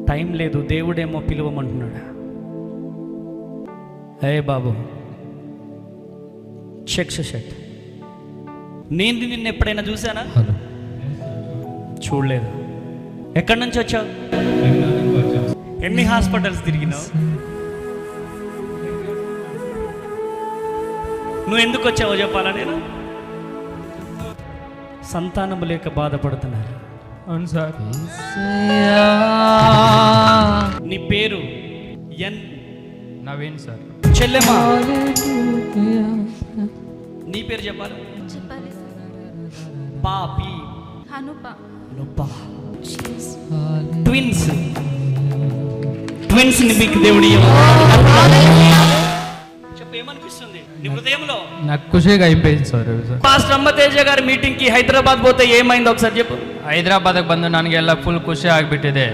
Time లేదు, దేవుడేమో పిలువమంటున్నాడు. హే బాబు, check shirt, నేను నిన్ను ఎప్పుడైనా చూసానా? చూడలేదు. ఎక్కడి నుంచి వచ్చావు? ఎన్ని హాస్పిటల్స్ తిరిగినావు? నువ్వు ఎందుకు వచ్చావో చెప్పాలా? నేను సంతానము లేక బాధపడుతున్నారు. అవును సార్. నీ పేరు నవీన్ సార్. చెల్లెమా, నీ పేరు చెప్పాలి. చెప్పాలి. పాపి హనుప. నుప్పా. ట్విన్స్ ని మీకు దేవుడి చెప్పు, ఏమనిపిస్తుంది నీ హృదయంలో? నాకు ఖుషిగా అయిపోయింది సార్. పాస్టర్ ಅಮ್ಮತೇಜ గారి ಮೀಟಿಂಗ್ కి హైదరాబాద్ పోతే ఏమైంది ఒకసారి చెప్పు. ಹೈದರಾಬಾದ್ಗೆ ಬಂದು ನನಗೆಲ್ಲ ಫುಲ್ ಖುಷಿ ಆಗಿಬಿಟ್ಟಿದೆ.